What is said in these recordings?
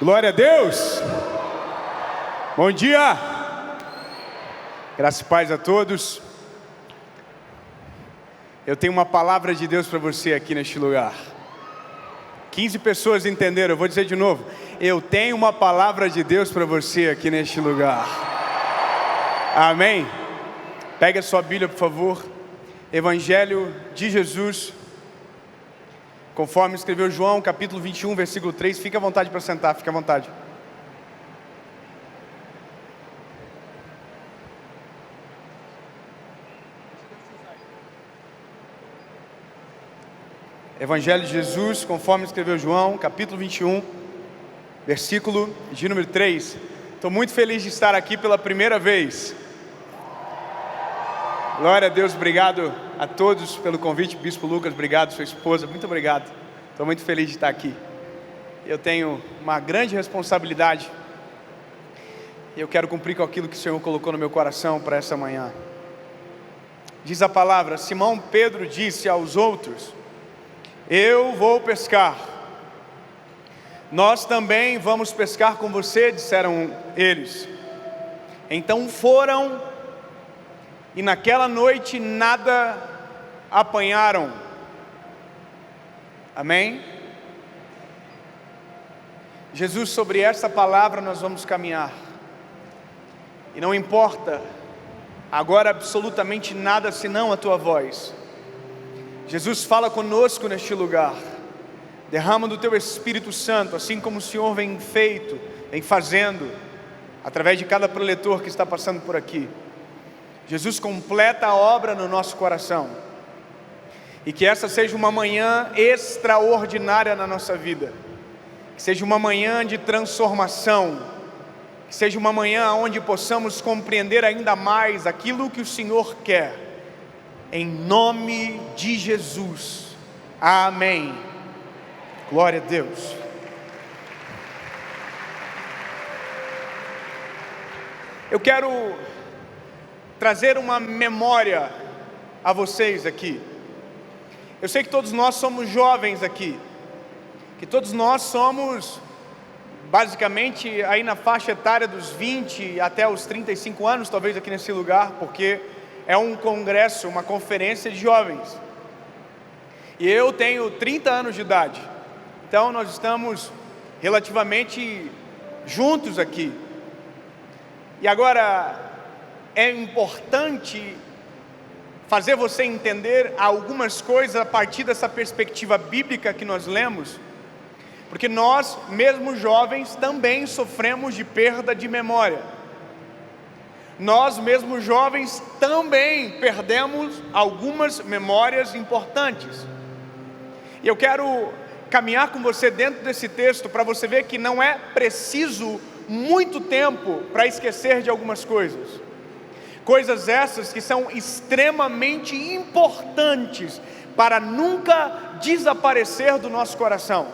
Glória a Deus. Bom dia. Graça e paz a todos. Eu tenho uma palavra de Deus para você aqui neste lugar. 15 pessoas entenderam, eu vou dizer de novo. Eu tenho uma palavra de Deus para você aqui neste lugar. Amém? Pega a sua Bíblia, por favor. Evangelho de Jesus, conforme escreveu João, capítulo 21, versículo 3. Fica à vontade para sentar, fica à vontade. Evangelho de Jesus, conforme escreveu João, capítulo 21, versículo de número 3. Estou muito feliz de estar aqui pela primeira vez. Glória a Deus, obrigado a todos pelo convite. Bispo Lucas, obrigado, sua esposa, muito obrigado. Estou muito feliz de estar aqui. Eu tenho uma grande responsabilidade e eu quero cumprir com aquilo que o Senhor colocou no meu coração para essa manhã. Diz a palavra: Simão Pedro disse aos outros: eu vou pescar. Nós também vamos pescar com você, disseram eles. Então foram, e naquela noite nada apanharam. Amém? Jesus, sobre essa palavra nós vamos caminhar. E não importa agora absolutamente nada senão a tua voz. Jesus, fala conosco neste lugar. Derrama do teu Espírito Santo, assim como o Senhor vem fazendo, através de cada preletor que está passando por aqui. Jesus, completa a obra no nosso coração. E que essa seja uma manhã extraordinária na nossa vida. Que seja uma manhã de transformação. Que seja uma manhã onde possamos compreender ainda mais aquilo que o Senhor quer. Em nome de Jesus. Amém. Glória a Deus. Eu quero trazer uma memória a vocês aqui. Eu sei que todos nós somos jovens aqui, que todos nós somos basicamente aí na faixa etária dos 20 até os 35 anos, talvez aqui nesse lugar, porque é um congresso, uma conferência de jovens. E eu tenho 30 anos de idade, então nós estamos relativamente juntos aqui. E agora é importante fazer você entender algumas coisas a partir dessa perspectiva bíblica que nós lemos, porque nós, mesmo jovens, também sofremos de perda de memória. Nós, mesmo jovens, também perdemos algumas memórias importantes. E eu quero caminhar com você dentro desse texto para você ver que não é preciso muito tempo para esquecer de algumas coisas. Coisas essas que são extremamente importantes para nunca desaparecer do nosso coração.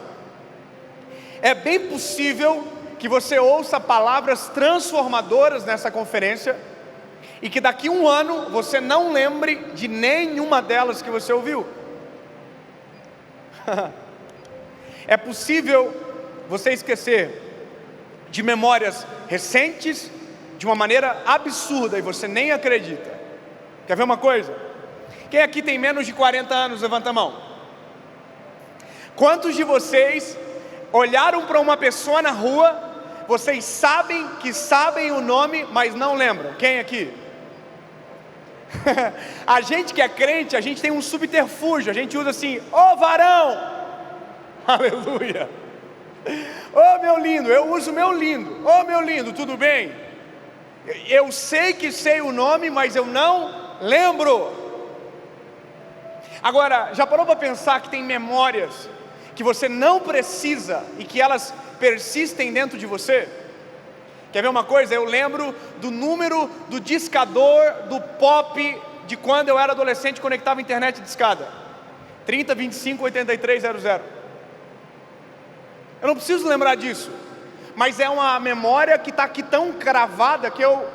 É bem possível que você ouça palavras transformadoras nessa conferência e que daqui a um ano você não lembre de nenhuma delas que você ouviu. É possível você esquecer de memórias recentes de uma maneira absurda e você nem acredita. Quer ver uma coisa? Quem aqui tem menos de 40 anos, levanta a mão. Quantos de vocês olharam para uma pessoa na rua, vocês sabem que sabem o nome, mas não lembram? Quem aqui? A gente que é crente, a gente tem um subterfúgio, a gente usa assim: ô varão, aleluia, ô meu lindo, eu uso meu lindo, ô meu lindo, tudo bem? Eu sei que sei o nome, mas eu não lembro. Agora, já parou para pensar que tem memórias que você não precisa e que elas persistem dentro de você? Quer ver uma coisa? Eu lembro do número do discador do pop de quando eu era adolescente e conectava a internet de escada: 30258300. Eu não preciso lembrar disso, mas é uma memória que está aqui tão cravada que eu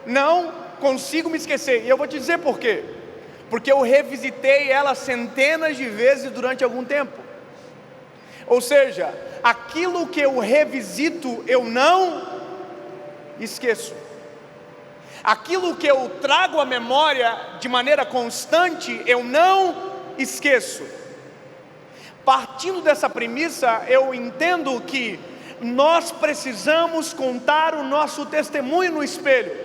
não consigo me esquecer. E eu vou te dizer por quê. Porque eu revisitei ela centenas de vezes durante algum tempo. Ou seja, aquilo que eu revisito, eu não esqueço. Aquilo que eu trago à memória de maneira constante, eu não esqueço. Partindo dessa premissa, eu entendo que nós precisamos contar o nosso testemunho no espelho.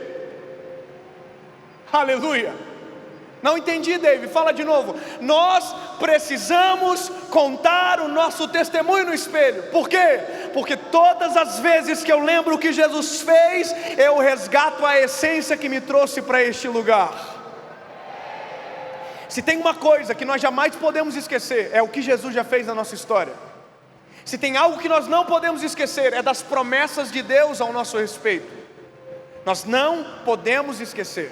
Aleluia. Não entendi, David, fala de novo. Nós precisamos contar o nosso testemunho no espelho. Por quê? Porque todas as vezes que eu lembro o que Jesus fez, eu resgato a essência que me trouxe para este lugar. Se tem uma coisa que nós jamais podemos esquecer, é o que Jesus já fez na nossa história. Se tem algo que nós não podemos esquecer, é das promessas de Deus ao nosso respeito. Nós não podemos esquecer.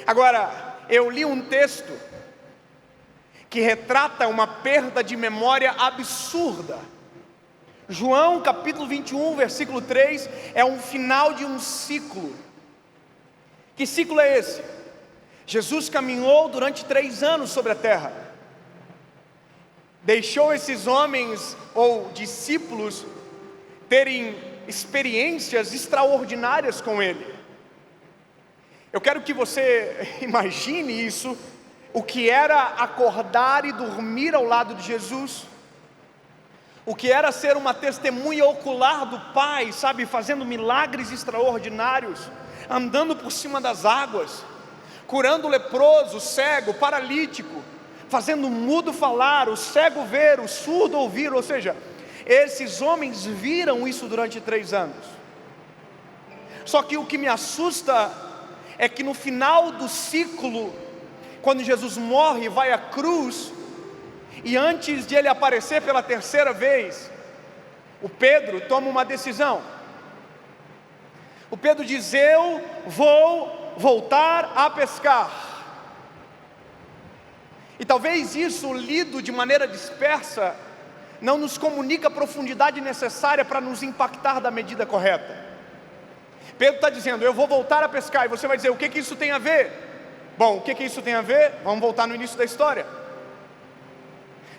Agora, eu li um texto que retrata uma perda de memória absurda. João capítulo 21, versículo 3, é um final de um ciclo. Que ciclo é esse? Jesus caminhou durante 3 anos sobre a terra. Deixou esses homens ou discípulos terem experiências extraordinárias com Ele. Eu quero que você imagine isso, o que era acordar e dormir ao lado de Jesus, o que era ser uma testemunha ocular do Pai, sabe, fazendo milagres extraordinários, andando por cima das águas, curando o leproso, o cego, o paralítico, fazendo o mudo falar, o cego ver, o surdo ouvir. Ou seja, esses homens viram isso durante 3 anos. Só que o que me assusta é que no final do ciclo, quando Jesus morre e vai à cruz, e antes de ele aparecer pela 3ª vez, o Pedro toma uma decisão. O Pedro diz: eu vou voltar a pescar. E talvez isso, lido de maneira dispersa, não nos comunica a profundidade necessária para nos impactar da medida correta. Pedro está dizendo: eu vou voltar a pescar. E você vai dizer: o que isso tem a ver? Bom, o que isso tem a ver? Vamos voltar no início da história.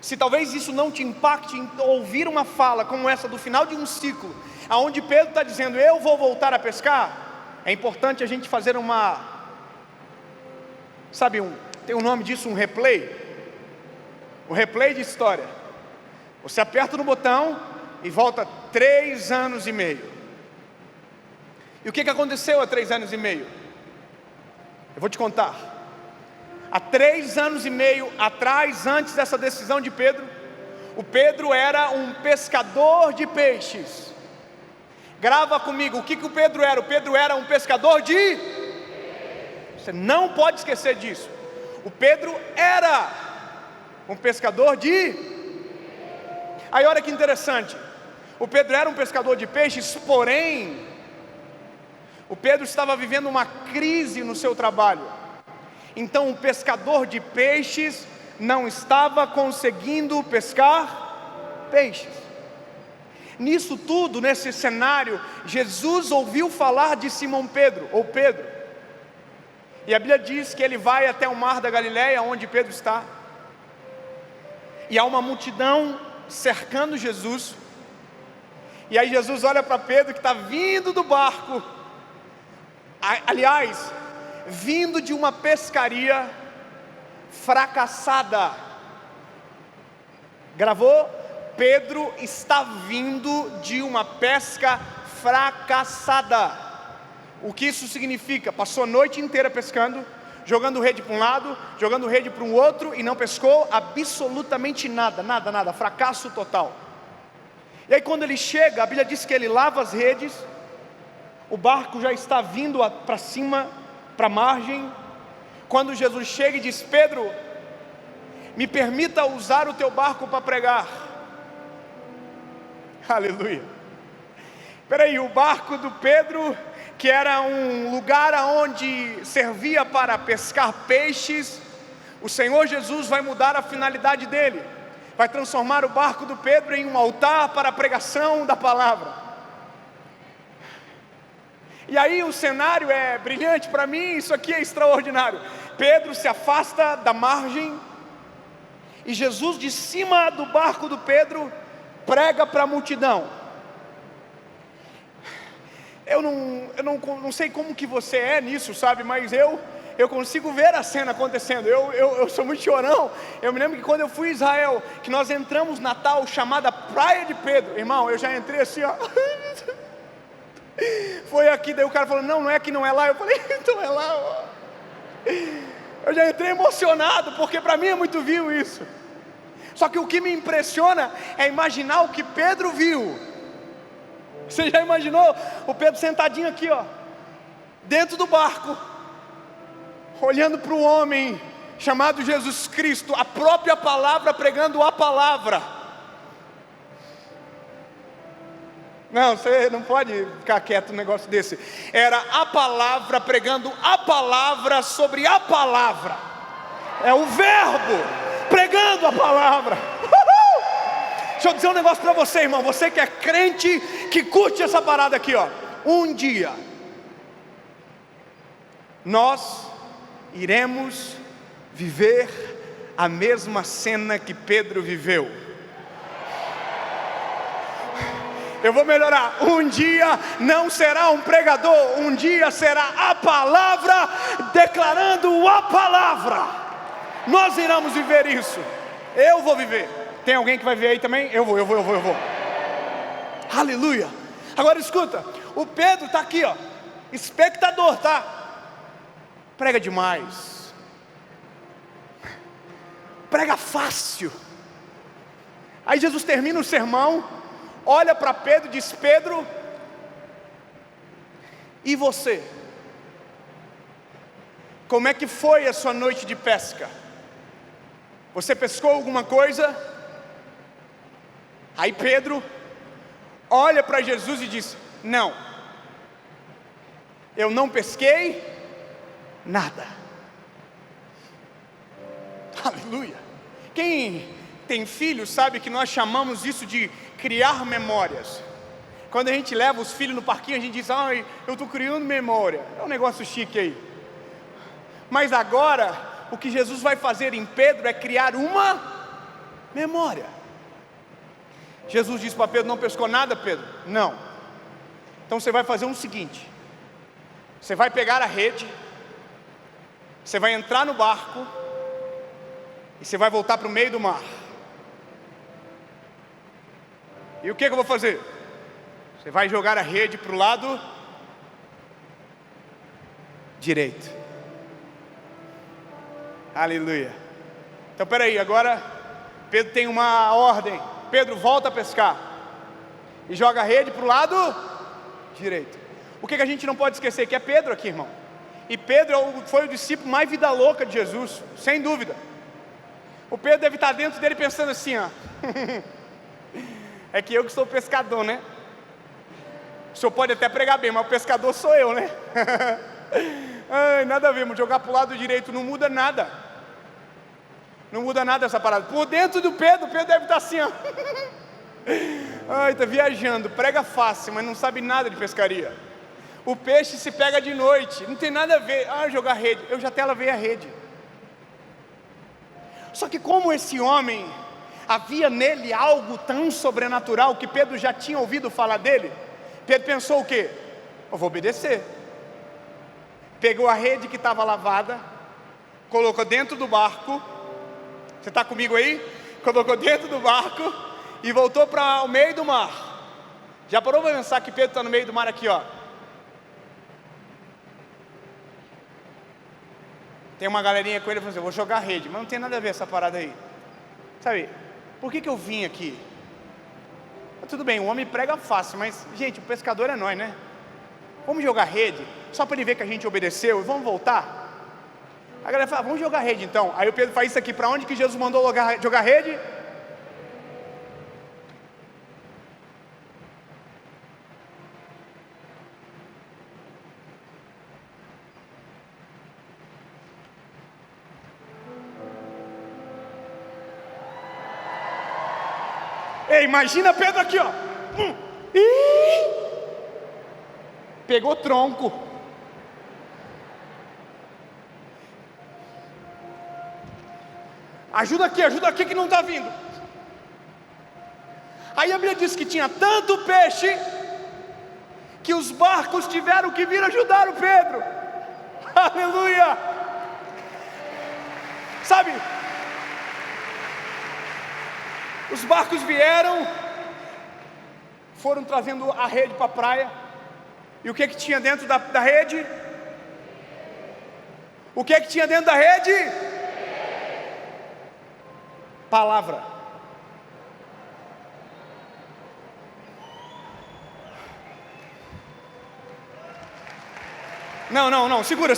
Se talvez isso não te impacte em ouvir uma fala como essa do final de um ciclo, aonde Pedro está dizendo: eu vou voltar a pescar, é importante a gente fazer tem um nome disso, um replay. O replay de história. Você aperta no botão e volta 3 anos e meio. E o que aconteceu há 3 anos e meio? Eu vou te contar. Há 3 anos e meio atrás, antes dessa decisão de Pedro, o Pedro era um pescador de peixes. Grava comigo, o que o Pedro era? O Pedro era um pescador de... Você não pode esquecer disso. O Pedro era um pescador de... Aí olha que interessante. O Pedro era um pescador de peixes, porém, o Pedro estava vivendo uma crise no seu trabalho. Então o pescador de peixes não estava conseguindo pescar peixes. Nisso tudo, nesse cenário, Jesus ouviu falar de Simão Pedro, ou Pedro. E a Bíblia diz que ele vai até o mar da Galileia, onde Pedro está. E há uma multidão cercando Jesus. E aí Jesus olha para Pedro, que está vindo do barco. Aliás, vindo de uma pescaria fracassada. Gravou? Pedro está vindo de uma pesca fracassada. O que isso significa? Passou a noite inteira pescando, jogando rede para um lado, jogando rede para um outro, e não pescou absolutamente nada, nada, fracasso total. E aí quando ele chega, a Bíblia diz que ele lava as redes, o barco já está vindo para cima, para a margem. Quando Jesus chega e diz: Pedro, me permita usar o teu barco para pregar. Aleluia. Espera aí, o barco do Pedro, que era um lugar onde servia para pescar peixes, o Senhor Jesus vai mudar a finalidade dele, vai transformar o barco do Pedro em um altar para a pregação da palavra. E aí o cenário é brilhante para mim, isso aqui é extraordinário. Pedro se afasta da margem, e Jesus de cima do barco do Pedro prega para a multidão. Eu não sei como que você é nisso, sabe, mas eu consigo ver a cena acontecendo. Eu sou muito chorão. Eu me lembro que quando eu fui a Israel, que nós entramos na tal chamada Praia de Pedro, irmão, eu já entrei assim, ó. Foi aqui, daí o cara falou, não é aqui, não é lá. Eu falei, então é lá, ó. Eu já entrei emocionado, porque para mim é muito vivo isso. Só que o que me impressiona é imaginar o que Pedro viu. Você já imaginou o Pedro sentadinho aqui, ó, dentro do barco, olhando para o homem chamado Jesus Cristo, a própria palavra, pregando a palavra. Não, você não pode ficar quieto num negócio desse. Era a palavra, pregando a palavra sobre a palavra. É o verbo pregando a palavra. Deixa eu dizer um negócio para você, irmão. Você que é crente, que curte essa parada aqui, ó. Um dia nós iremos viver a mesma cena que Pedro viveu. Eu vou melhorar. Um dia não será um pregador, um dia será a palavra declarando a palavra. Nós iremos viver isso. Eu vou viver. Tem alguém que vai ver aí também? Eu vou. Aleluia. Agora escuta, o Pedro está aqui, ó, espectador, tá? Prega demais. Prega fácil. Aí Jesus termina o sermão, olha para Pedro e diz, Pedro, e você? Como é que foi a sua noite de pesca? Você pescou alguma coisa? Aí Pedro olha para Jesus e diz, não, eu não pesquei nada. Aleluia. Quem tem filhos sabe que nós chamamos isso de criar memórias. Quando a gente leva os filhos no parquinho, a gente diz, ai, eu estou criando memória. É um negócio chique aí. Mas agora, o que Jesus vai fazer em Pedro é criar uma memória. Jesus disse para Pedro, não pescou nada, Pedro? Não. Então você vai fazer o seguinte, você vai pegar a rede, você vai entrar no barco, e você vai voltar para o meio do mar. E o que eu vou fazer? Você vai jogar a rede para o lado direito. Aleluia. Então peraí, agora Pedro tem uma ordem. Pedro, volta a pescar. E joga a rede para o lado direito. O que a gente não pode esquecer? Que é Pedro aqui, irmão. E Pedro foi o discípulo mais vida louca de Jesus, sem dúvida. O Pedro deve estar dentro dele pensando assim, ó. É que eu que sou pescador, né? O senhor pode até pregar bem, mas o pescador sou eu, né? Ai, nada a ver, mas jogar para o lado direito não muda nada. Não muda nada essa parada. Por dentro do Pedro, o Pedro deve estar assim, ó. Ai, está viajando, prega fácil, mas não sabe nada de pescaria. O peixe se pega de noite, não tem nada a ver. Ah, jogar rede, eu já até lavei a rede. Só que como esse homem, havia nele algo tão sobrenatural, que Pedro já tinha ouvido falar dele, Pedro pensou o quê? Eu vou obedecer. Pegou a rede que estava lavada, colocou dentro do barco. Você está comigo aí? Colocou dentro do barco e voltou para o meio do mar. Já parou para pensar que Pedro está no meio do mar aqui, ó? Tem uma galerinha com ele e falou assim, eu vou jogar rede, mas não tem nada a ver essa parada aí. Sabe, por que eu vim aqui? Tudo bem, o homem prega fácil, mas, gente, o pescador é nós, né? Vamos jogar rede, só para ele ver que a gente obedeceu e vamos voltar? A galera fala, vamos jogar rede então. Aí o Pedro faz isso aqui, para onde que Jesus mandou jogar rede? Ei, imagina Pedro aqui, ó. Pegou tronco. Ajuda aqui que não está vindo. Aí a Bíblia diz que tinha tanto peixe que os barcos tiveram que vir ajudar o Pedro. Aleluia! Sabe, os barcos vieram, foram trazendo a rede para a praia. E o que tinha dentro da rede? O que tinha dentro da rede? Palavra. Não, segura,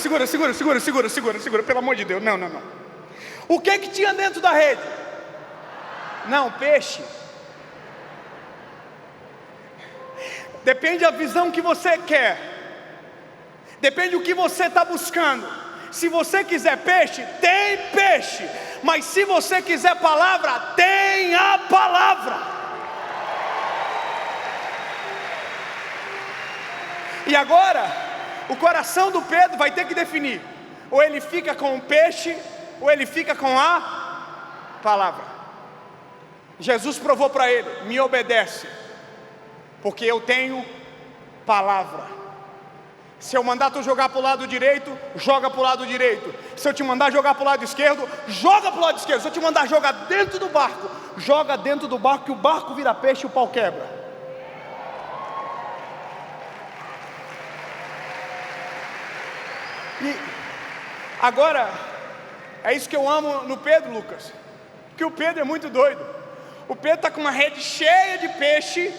pelo amor de Deus, não. O que tinha dentro da rede? Não, peixe. Depende da visão que você quer, depende do que você está buscando. Se você quiser peixe, tem peixe, mas se você quiser palavra, tem a palavra. E agora, o coração do Pedro vai ter que definir: ou ele fica com o peixe, ou ele fica com a palavra. Jesus provou para ele: me obedece, porque eu tenho palavra. Se eu mandar tu jogar para o lado direito, joga para o lado direito. Se eu te mandar jogar para o lado esquerdo, joga para o lado esquerdo. Se eu te mandar jogar dentro do barco, joga dentro do barco, que o barco vira peixe e o pau quebra. E agora, é isso que eu amo no Pedro, Lucas, que o Pedro é muito doido. O Pedro está com uma rede cheia de peixe,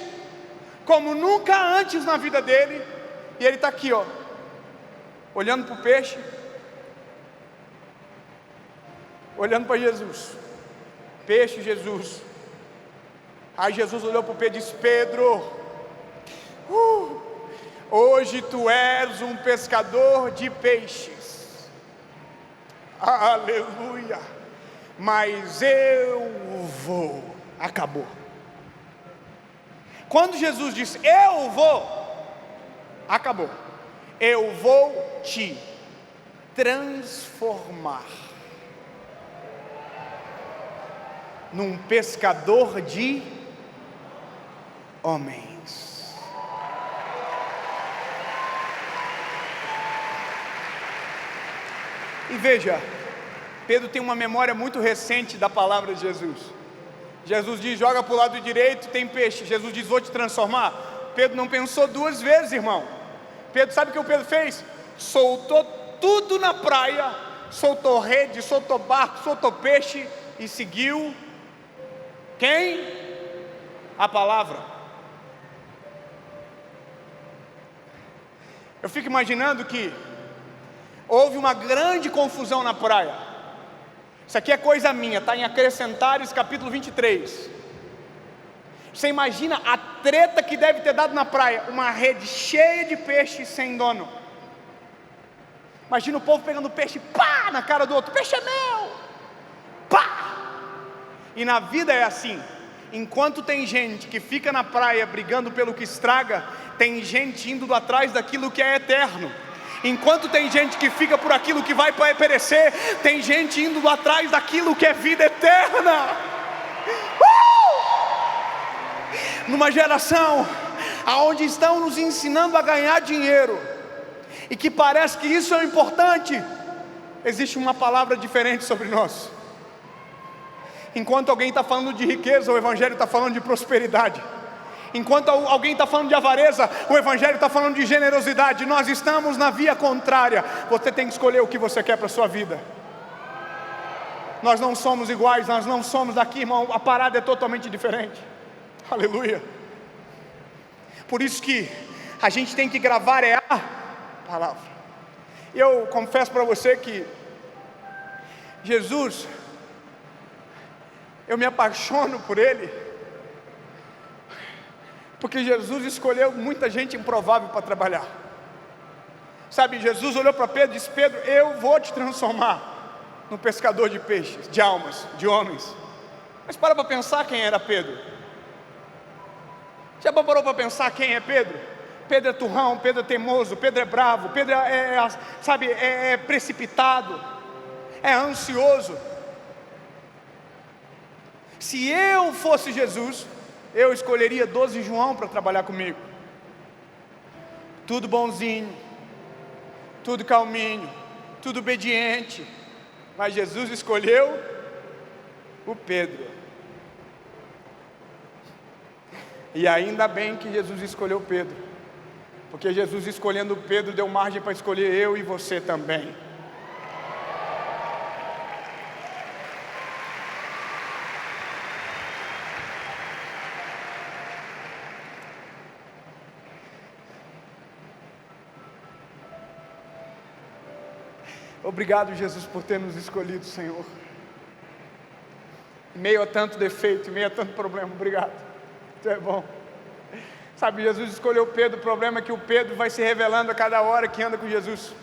como nunca antes na vida dele, e ele está aqui, ó, olhando para o peixe, olhando para Jesus. Peixe, Jesus. Aí Jesus olhou para o Pedro e disse: Pedro, hoje tu és um pescador de peixes. Aleluia. Mas eu vou. Acabou. Quando Jesus disse eu vou, acabou. Eu vou te transformar num pescador de homens. E veja, Pedro tem uma memória muito recente da palavra de Jesus. Jesus diz: joga para o lado direito, tem peixe. Jesus diz: vou te transformar. Pedro não pensou duas vezes, irmão. Pedro, sabe o que o Pedro fez? Soltou tudo na praia, soltou rede, soltou barco, soltou peixe e seguiu quem? A palavra. Eu fico imaginando que houve uma grande confusão na praia. Isso aqui é coisa minha, está em Acrescentares capítulo 23. Você imagina a treta que deve ter dado na praia. Uma rede cheia de peixe sem dono. Imagina o povo pegando peixe, pá, na cara do outro: peixe é meu, pá. E na vida é assim. Enquanto tem gente que fica na praia brigando pelo que estraga, tem gente indo atrás daquilo que é eterno. Enquanto tem gente que fica por aquilo que vai perecer, tem gente indo atrás daquilo que é vida eterna. Numa geração onde estão nos ensinando a ganhar dinheiro, e que parece que isso é importante, existe uma palavra diferente sobre nós. Enquanto alguém está falando de riqueza, o Evangelho está falando de prosperidade. Enquanto alguém está falando de avareza, o Evangelho está falando de generosidade. Nós estamos na via contrária. Você tem que escolher o que você quer para a sua vida. Nós não somos iguais, nós não somos daqui, irmão. A parada é totalmente diferente. Aleluia. Por isso que a gente tem que gravar a palavra. Eu confesso para você que Jesus, eu me apaixono por Ele, porque Jesus escolheu muita gente improvável para trabalhar. Sabe, Jesus olhou para Pedro e disse: Pedro, eu vou te transformar num pescador de peixes, de almas, de homens. Mas para pensar quem era Pedro. Já parou para pensar quem é Pedro? Pedro é turrão, Pedro é teimoso, Pedro é bravo, Pedro é precipitado, é ansioso. Se eu fosse Jesus, eu escolheria 12 João para trabalhar comigo. Tudo bonzinho, tudo calminho, tudo obediente. Mas Jesus escolheu o Pedro. E ainda bem que Jesus escolheu Pedro, porque Jesus escolhendo Pedro deu margem para escolher eu e você também. Obrigado, Jesus, por ter nos escolhido, Senhor. Em meio a tanto defeito, em meio a tanto problema, obrigado. Tu é bom. Sabe, Jesus escolheu Pedro, o problema é que o Pedro vai se revelando a cada hora que anda com Jesus.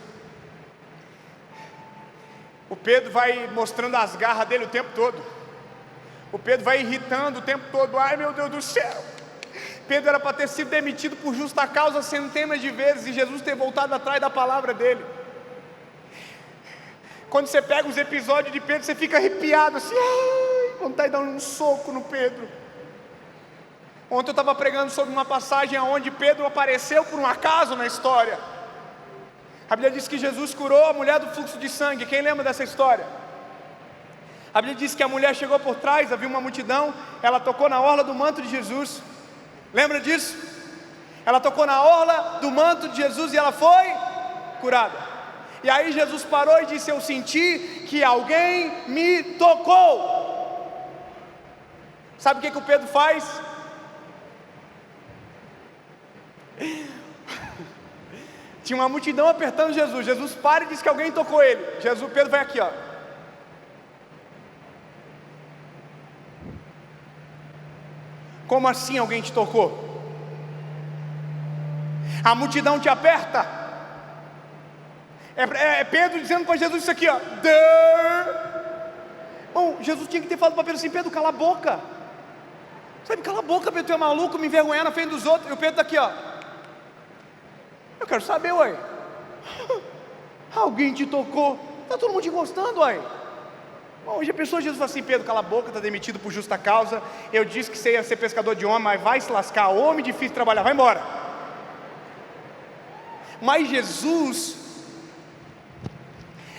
O Pedro vai mostrando as garras dele o tempo todo. O Pedro vai irritando o tempo todo. Ai, meu Deus do céu. Pedro era para ter sido demitido por justa causa centenas de vezes e Jesus ter voltado atrás da palavra dele. Quando você pega os episódios de Pedro, você fica arrepiado assim, ai, vontade de dar um soco no Pedro. Ontem eu estava pregando sobre uma passagem onde Pedro apareceu por um acaso na história. A Bíblia diz que Jesus curou a mulher do fluxo de sangue. Quem lembra dessa história? A Bíblia diz que a mulher chegou por trás, havia uma multidão, ela tocou na orla do manto de Jesus. Lembra disso? Ela tocou na orla do manto de Jesus e ela foi curada. E aí Jesus parou e disse: eu senti que alguém me tocou. Sabe o que o Pedro faz? Tinha uma multidão apertando Jesus. Jesus para e diz que alguém tocou ele. Pedro vai aqui, ó. Como assim alguém te tocou? A multidão te aperta. É Pedro dizendo para Jesus isso aqui, ó. Bom, Jesus tinha que ter falado para Pedro assim: Pedro, cala a boca. Sabe, cala a boca, Pedro, tu é maluco, me envergonhar na frente dos outros. E o Pedro está aqui, ó. Eu quero saber, uai. Alguém te tocou. Está todo mundo te gostando, uai. Bom, já pensou, Jesus falou assim: Pedro, cala a boca, está demitido por justa causa. Eu disse que você ia ser pescador de homem, mas vai se lascar. Homem difícil de trabalhar, vai embora. Mas Jesus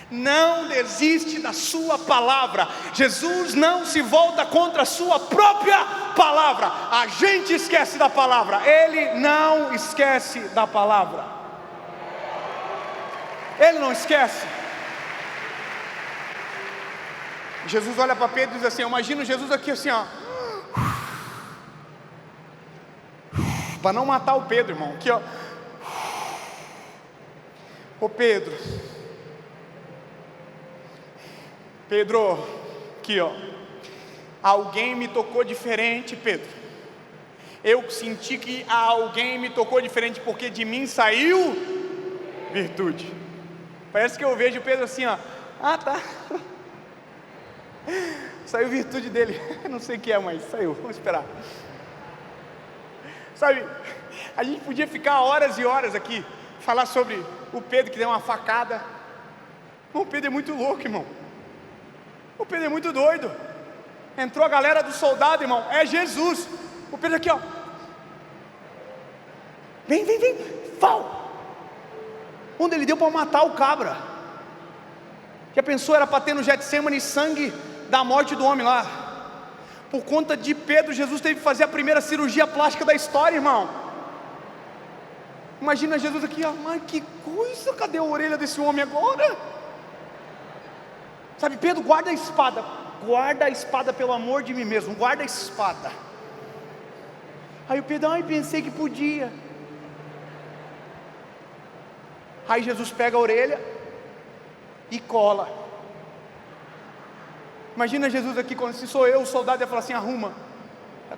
não desiste da sua palavra. Jesus não se volta contra a sua própria palavra. A gente esquece da palavra, Ele não esquece da palavra. Ele não esquece. Jesus olha para Pedro e diz assim: eu imagino Jesus aqui assim, ó, para não matar o Pedro, irmão, aqui, ó. Ô Pedro, aqui, ó. Alguém me tocou diferente, Pedro. Eu senti que alguém me tocou diferente, porque de mim saiu virtude. Parece que eu vejo Pedro assim, ó. Ah, tá. Saiu virtude dele. Não sei o que é, mas saiu. Vamos esperar. Sabe, a gente podia ficar horas e horas aqui, falar sobre o Pedro que deu uma facada. O Pedro é muito louco, irmão. O Pedro é muito doido. Entrou a galera do soldado, irmão. É Jesus. O Pedro aqui, ó. Vem. Fal. Onde ele deu para matar o cabra. Já pensou, era para ter no Getsemane sangue da morte do homem lá. Por conta de Pedro, Jesus teve que fazer a primeira cirurgia plástica da história, irmão. Imagina Jesus aqui, ó. Mas que coisa, cadê a orelha desse homem agora? Sabe, Pedro, guarda a espada. Guarda a espada, pelo amor de mim mesmo. Guarda a espada. Aí o Pedro, pensei que podia. Aí Jesus pega a orelha e cola. Imagina Jesus aqui, quando se sou eu, o soldado ia falar assim: arruma,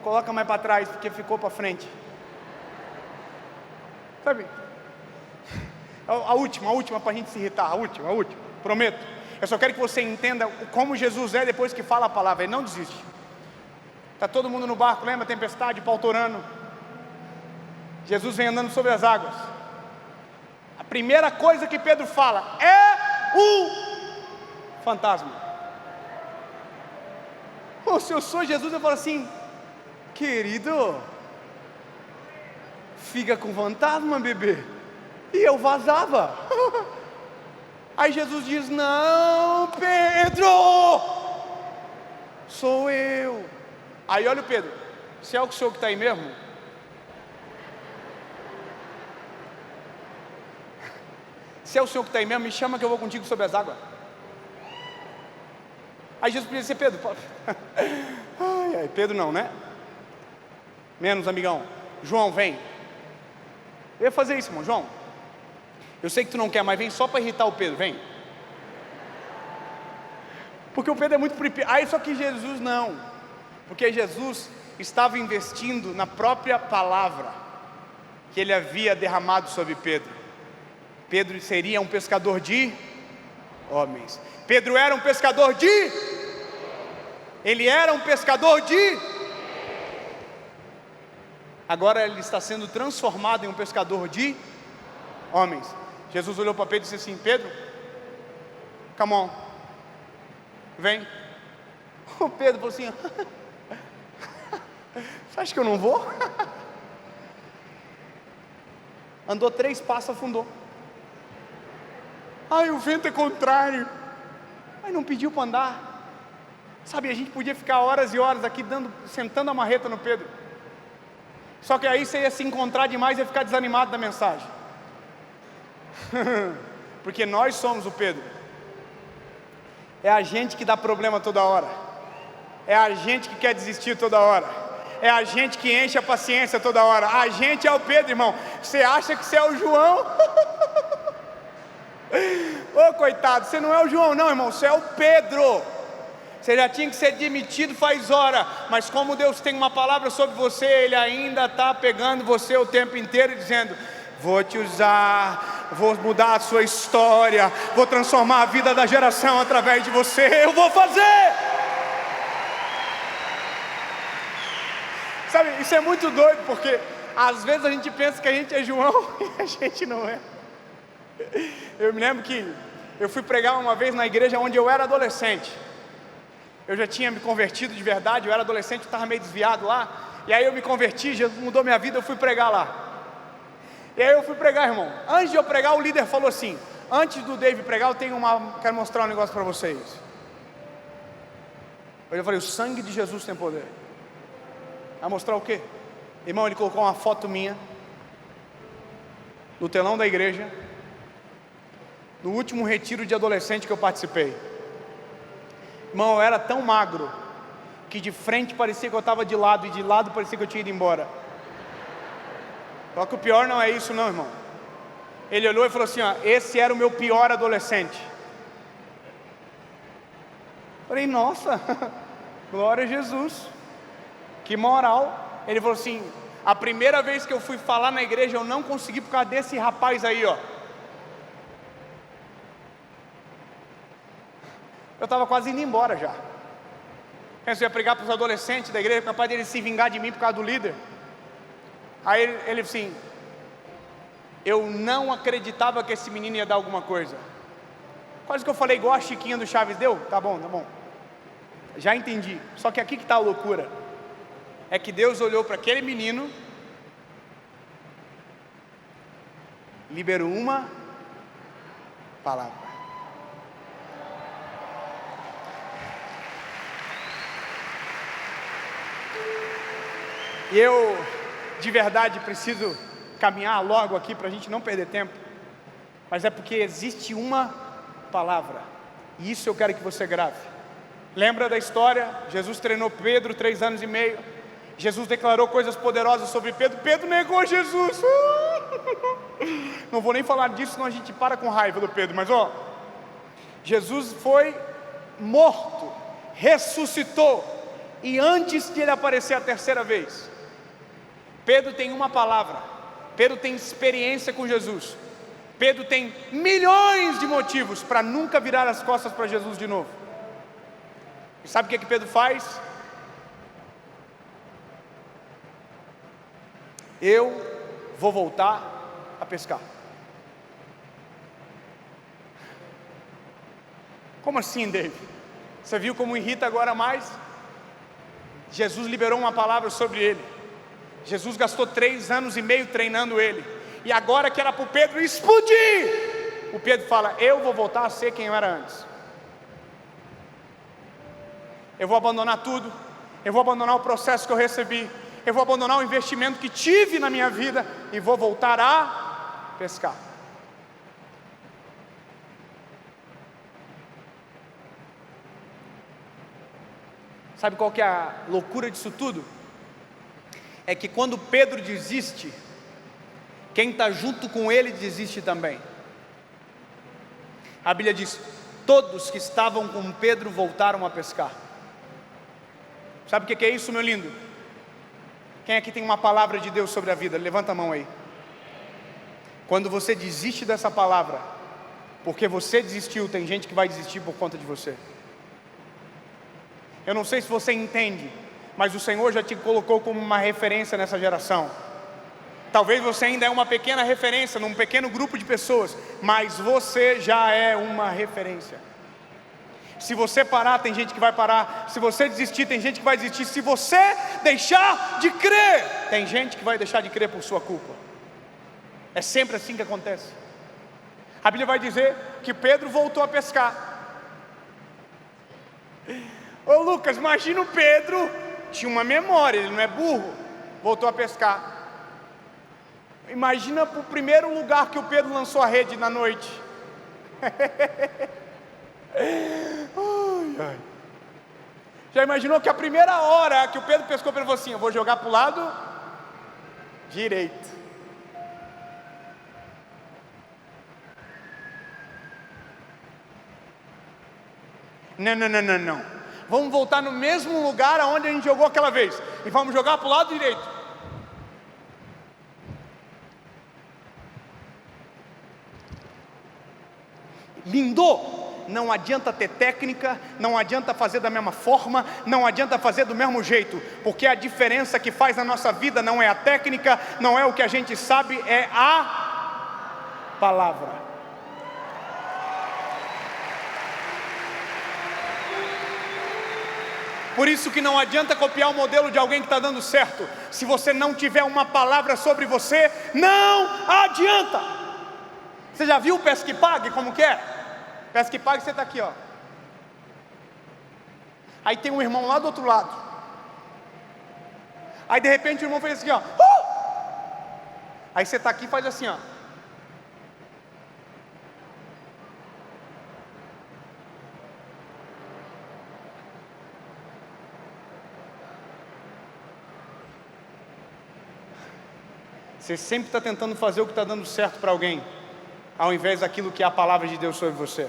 coloca mais para trás, porque ficou para frente. Sabe? A última para a gente se irritar, a última, prometo. Eu só quero que você entenda como Jesus é depois que fala a palavra. Ele não desiste. Está todo mundo no barco, lembra? Tempestade, pau torando. Jesus vem andando sobre as águas. A primeira coisa que Pedro fala é um fantasma. Se eu sou Jesus, eu falo assim: querido, fica com fantasma, bebê. E eu vazava. Aí Jesus diz: não, Pedro, sou eu. Aí olha o Pedro: se é o senhor que está aí mesmo? Se é o senhor que está aí mesmo, me chama que eu vou contigo sobre as águas. Aí Jesus podia dizer: Pedro, ai, Pedro não, né? Menos, amigão. João, vem. Eu ia fazer isso, irmão. João, eu sei que tu não quer, mas vem só para irritar o Pedro, vem. Porque o Pedro é muito preparado. Aí só que Jesus não. Porque Jesus estava investindo na própria palavra que ele havia derramado sobre Pedro. Pedro seria um pescador de homens. Pedro era um pescador de... Ele era um pescador de... Agora ele está sendo transformado em um pescador de homens. Jesus olhou para Pedro e disse assim: Pedro, come on, vem. O Pedro falou assim: você acha que eu não vou? Andou 3 passos, afundou. Ai, o vento é contrário. Ai, não pediu para andar. Sabe, a gente podia ficar horas e horas aqui sentando a marreta no Pedro. Só que aí você ia se encontrar demais e ia ficar desanimado da mensagem. Porque nós somos o Pedro. É a gente que dá problema toda hora. É a gente que quer desistir toda hora. É a gente que enche a paciência toda hora. A gente é o Pedro, irmão. Você acha que você é o João? Ô, coitado, você não é o João não, irmão. Você é o Pedro. Você já tinha que ser demitido faz hora. Mas como Deus tem uma palavra sobre você, Ele ainda está pegando você o tempo inteiro e dizendo: vou te usar, vou mudar a sua história, vou transformar a vida da geração através de você. Eu vou fazer. Sabe, isso é muito doido, porque às vezes a gente pensa que a gente é João e a gente não é. Eu me lembro que eu fui pregar uma vez na igreja onde eu era adolescente. Eu já tinha me convertido de verdade, eu era adolescente, eu estava meio desviado lá. E aí eu me converti, Jesus mudou minha vida, eu fui pregar lá. E aí eu fui pregar, irmão. Antes de eu pregar, o líder falou assim: antes do David pregar, quero mostrar um negócio para vocês. Eu falei: o sangue de Jesus tem poder. Vai mostrar o quê? Irmão, ele colocou uma foto minha no telão da igreja, no último retiro de adolescente que eu participei. Irmão, eu era tão magro que de frente parecia que eu estava de lado, e de lado parecia que eu tinha ido embora. Só que o pior não é isso não, irmão. Ele olhou e falou assim: ó, esse era o meu pior adolescente. Falei: nossa, glória a Jesus, que moral. Ele falou assim: a primeira vez que eu fui falar na igreja, eu não consegui por causa desse rapaz aí, ó. Eu estava quase indo embora já. Eu ia pregar para os adolescentes da igreja, capaz deles se vingar de mim por causa do líder. Aí ele assim: eu não acreditava que esse menino ia dar alguma coisa. Quase que eu falei igual a Chiquinha do Chaves deu. Tá bom, já entendi. Só que aqui que está a loucura. É que Deus olhou para aquele menino, liberou uma palavra. E eu, de verdade, preciso caminhar logo aqui para a gente não perder tempo. Mas é porque existe uma palavra, e isso eu quero que você grave. Lembra da história? Jesus treinou Pedro 3 anos e meio. Jesus declarou coisas poderosas sobre Pedro. Pedro negou Jesus. Não vou nem falar disso, senão a gente para com raiva do Pedro. Mas Jesus foi morto, ressuscitou, e antes de ele aparecer a terceira vez, Pedro tem uma palavra. Pedro tem experiência com Jesus. Pedro tem milhões de motivos para nunca virar as costas para Jesus de novo. E sabe o que Pedro faz? Eu vou voltar a pescar. Como assim, David? Você viu como irrita agora mais? Jesus liberou uma palavra sobre ele. Jesus gastou 3 anos e meio treinando ele. E agora que era para o Pedro explodir, o Pedro fala: eu vou voltar a ser quem eu era antes. Eu vou abandonar tudo. Eu vou abandonar o processo que eu recebi. Eu vou abandonar o investimento que tive na minha vida e vou voltar a pescar. Sabe qual que é a loucura disso tudo? É que quando Pedro desiste, quem está junto com ele desiste também. A Bíblia diz: todos que estavam com Pedro voltaram a pescar. Sabe o que é isso, meu lindo? Quem aqui tem uma palavra de Deus sobre a vida? Levanta a mão aí. Quando você desiste dessa palavra, porque você desistiu, tem gente que vai desistir por conta de você. Eu não sei se você entende, mas o Senhor já te colocou como uma referência nessa geração. Talvez você ainda é uma pequena referência num pequeno grupo de pessoas, mas você já é uma referência. Se você parar, tem gente que vai parar. Se você desistir, tem gente que vai desistir. Se você deixar de crer, tem gente que vai deixar de crer por sua culpa. É sempre assim que acontece. A Bíblia vai dizer que Pedro voltou a pescar. Ô Lucas, imagina o Pedro, tinha uma memória, ele não é burro, voltou a pescar. Imagina o primeiro lugar que o Pedro lançou a rede na noite. Ai. Já imaginou que a primeira hora que o Pedro pescou, Pedro falou assim: eu vou jogar para o lado direito. Não. Vamos voltar no mesmo lugar aonde a gente jogou aquela vez. E vamos jogar para o lado direito. Lindo! Não adianta ter técnica, não adianta fazer da mesma forma, não adianta fazer do mesmo jeito, porque a diferença que faz na nossa vida não é a técnica, não é o que a gente sabe, é a palavra. Por isso que não adianta copiar o modelo de alguém que está dando certo. Se você não tiver uma palavra sobre você, não adianta. Você já viu o Pesca e Pague como que é? Pesca e Pague, você está aqui, ó. Aí tem um irmão lá do outro lado. Aí de repente o irmão fez assim, ó. Aí você está aqui e faz assim, ó. Você sempre está tentando fazer o que está dando certo para alguém, ao invés daquilo que é a palavra de Deus sobre você.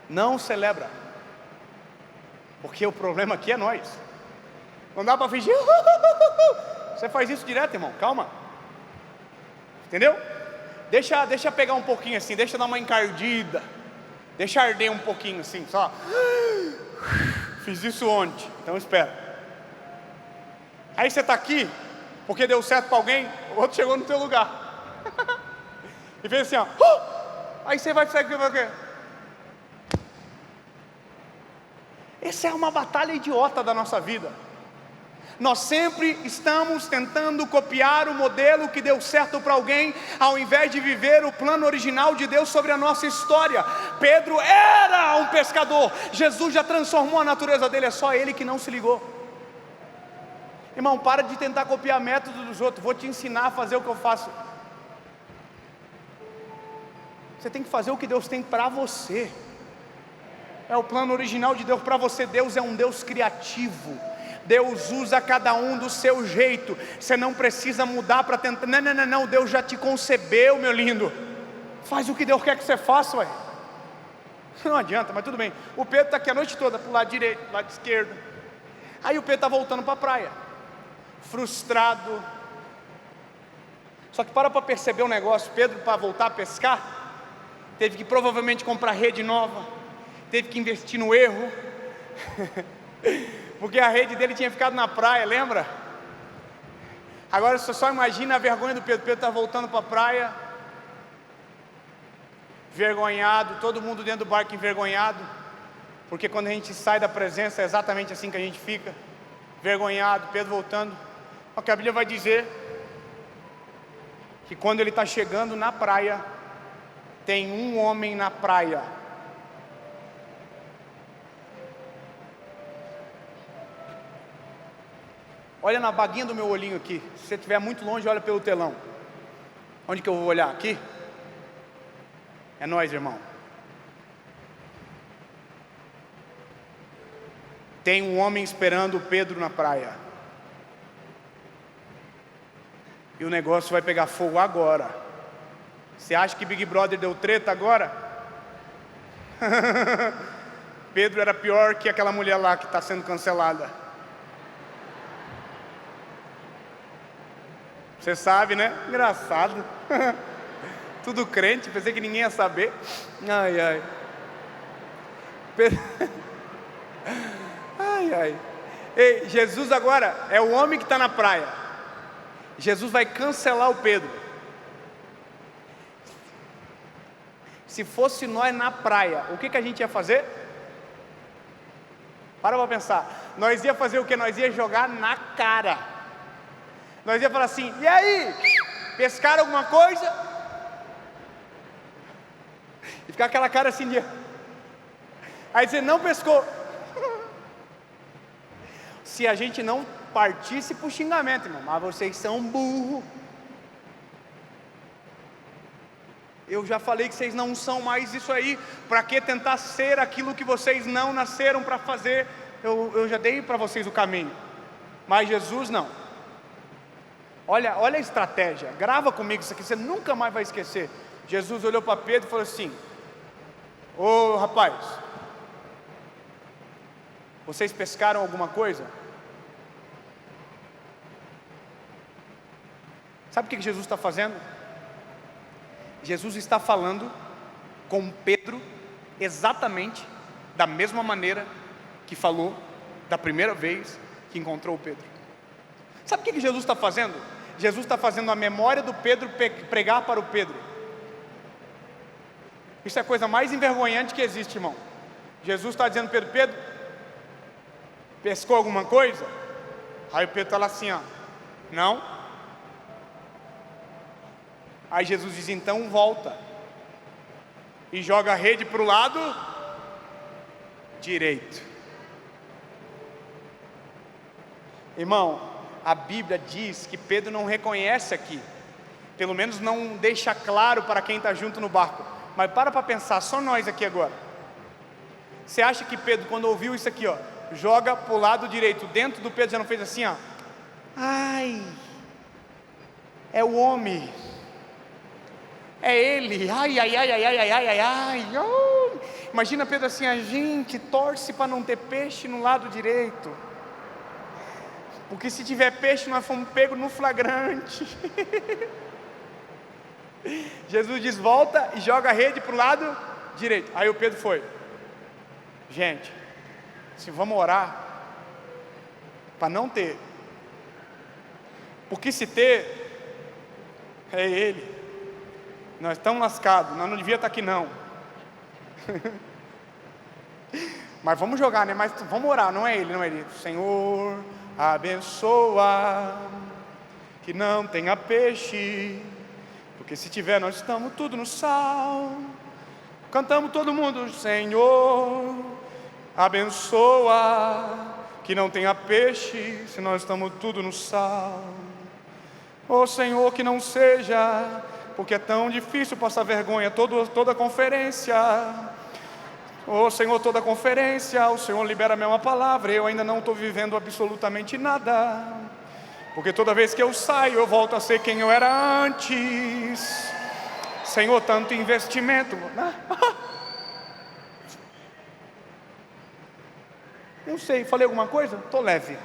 Não celebra, porque o problema aqui é nós. Não dá para fingir. Você faz isso direto, irmão, calma. Entendeu? Deixa pegar um pouquinho assim, deixa dar uma encardida, deixa arder um pouquinho assim, só. Fiz isso ontem, então espera. Aí você está aqui, porque deu certo para alguém, o outro chegou no teu lugar. E fez assim, ó. Aí você vai sair o quê? Essa é uma batalha idiota da nossa vida. Nós sempre estamos tentando copiar o modelo que deu certo para alguém, ao invés de viver o plano original de Deus sobre a nossa história. Pedro era um pescador, Jesus já transformou a natureza dele, é só ele que não se ligou. Irmão, para de tentar copiar método dos outros, vou te ensinar a fazer o que eu faço. Você tem que fazer o que Deus tem para você. É o plano original de Deus para você. Deus é um Deus criativo. Deus usa cada um do seu jeito. Você não precisa mudar para tentar. Não, Deus já te concebeu, meu lindo. Faz o que Deus quer que você faça, ué. Não adianta, mas tudo bem. O Pedro está aqui a noite toda, para o lado direito, para o lado esquerdo. Aí o Pedro está voltando para a praia, frustrado. Só que para perceber um negócio. Pedro, para voltar a pescar, teve que provavelmente comprar rede nova, teve que investir no erro. Porque a rede dele tinha ficado na praia, lembra? Agora você só imagina a vergonha do Pedro. Pedro está voltando para a praia, envergonhado, todo mundo dentro do barco envergonhado, porque quando a gente sai da presença é exatamente assim que a gente fica, envergonhado. Pedro voltando. O que a Bíblia vai dizer que quando ele está chegando na praia, tem um homem na praia. Olha na baguinha do meu olhinho aqui. Se você estiver muito longe, olha pelo telão. Onde que eu vou olhar? Aqui? É nós, irmão. Tem um homem esperando o Pedro na praia. E o negócio vai pegar fogo agora. Você acha que Big Brother deu treta agora? Pedro era pior que aquela mulher lá que está sendo cancelada. Você sabe, né? Engraçado. Tudo crente, pensei que ninguém ia saber. Ai, ai. Ai, ai. Ei, Jesus agora é o homem que está na praia. Jesus vai cancelar o Pedro. Se fosse nós na praia, o que a gente ia fazer? Para pensar. Nós ia fazer o que? Nós ia jogar na cara. Nós ia falar assim: e aí? Pescaram alguma coisa? E ficar aquela cara assim de... Aí você não pescou. Se a gente não partisse para o xingamento, irmão, mas vocês são burros. Eu já falei que vocês não são mais isso aí. Para que tentar ser aquilo que vocês não nasceram para fazer? Eu já dei para vocês o caminho. Mas Jesus não. Olha a estratégia. Grava comigo isso aqui, você nunca mais vai esquecer. Jesus olhou para Pedro e falou assim: ô rapaz, vocês pescaram alguma coisa? Sabe o que Jesus está fazendo? Jesus está falando com Pedro exatamente da mesma maneira que falou da primeira vez que encontrou o Pedro. Sabe o que Jesus está fazendo? Jesus está fazendo a memória do Pedro pregar para o Pedro. Isso é a coisa mais envergonhante que existe, irmão. Jesus está dizendo: Pedro, Pedro, pescou alguma coisa? Aí o Pedro está lá assim, ó: não. Aí Jesus diz: então volta e joga a rede para o lado direito. Irmão, a Bíblia diz que Pedro não reconhece aqui, pelo menos não deixa claro para quem está junto no barco. Mas para pensar, só nós aqui agora. Você acha que Pedro, quando ouviu isso aqui, ó, joga para o lado direito, dentro do Pedro já não fez assim, ó: ai, é o homem, é ele, ai, ai, ai, ai, ai, ai, ai, ai, ai, oh. Imagina Pedro assim: a gente torce para não ter peixe no lado direito, porque se tiver peixe nós fomos pegos no flagrante. Jesus diz: volta e joga a rede para o lado direito. Aí o Pedro foi: gente, se vamos orar para não ter, porque se ter, é ele. Nós estamos lascados, nós não devíamos estar aqui não. Mas vamos jogar, né? Mas vamos orar, não é ele, não é ele. Senhor, abençoa que não tenha peixe, porque se tiver nós estamos tudo no sal. Cantamos todo mundo: Senhor, abençoa que não tenha peixe, se nós estamos tudo no sal. Oh Senhor, que não seja, porque é tão difícil passar vergonha toda conferência. Oh Senhor, toda conferência o Senhor libera a mesma palavra, eu ainda não estou vivendo absolutamente nada, porque toda vez que eu saio eu volto a ser quem eu era antes. Senhor, tanto investimento. Não sei, falei alguma coisa? Estou leve.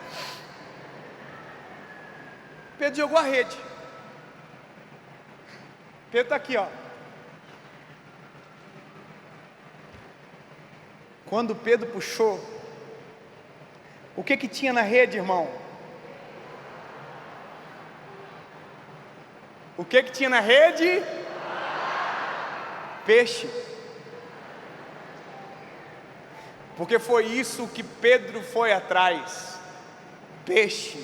Pedro jogou a rede. Pedro está aqui, ó. Quando Pedro puxou, o que tinha na rede, irmão? O que tinha na rede? Peixe. Porque foi isso que Pedro foi atrás, peixe.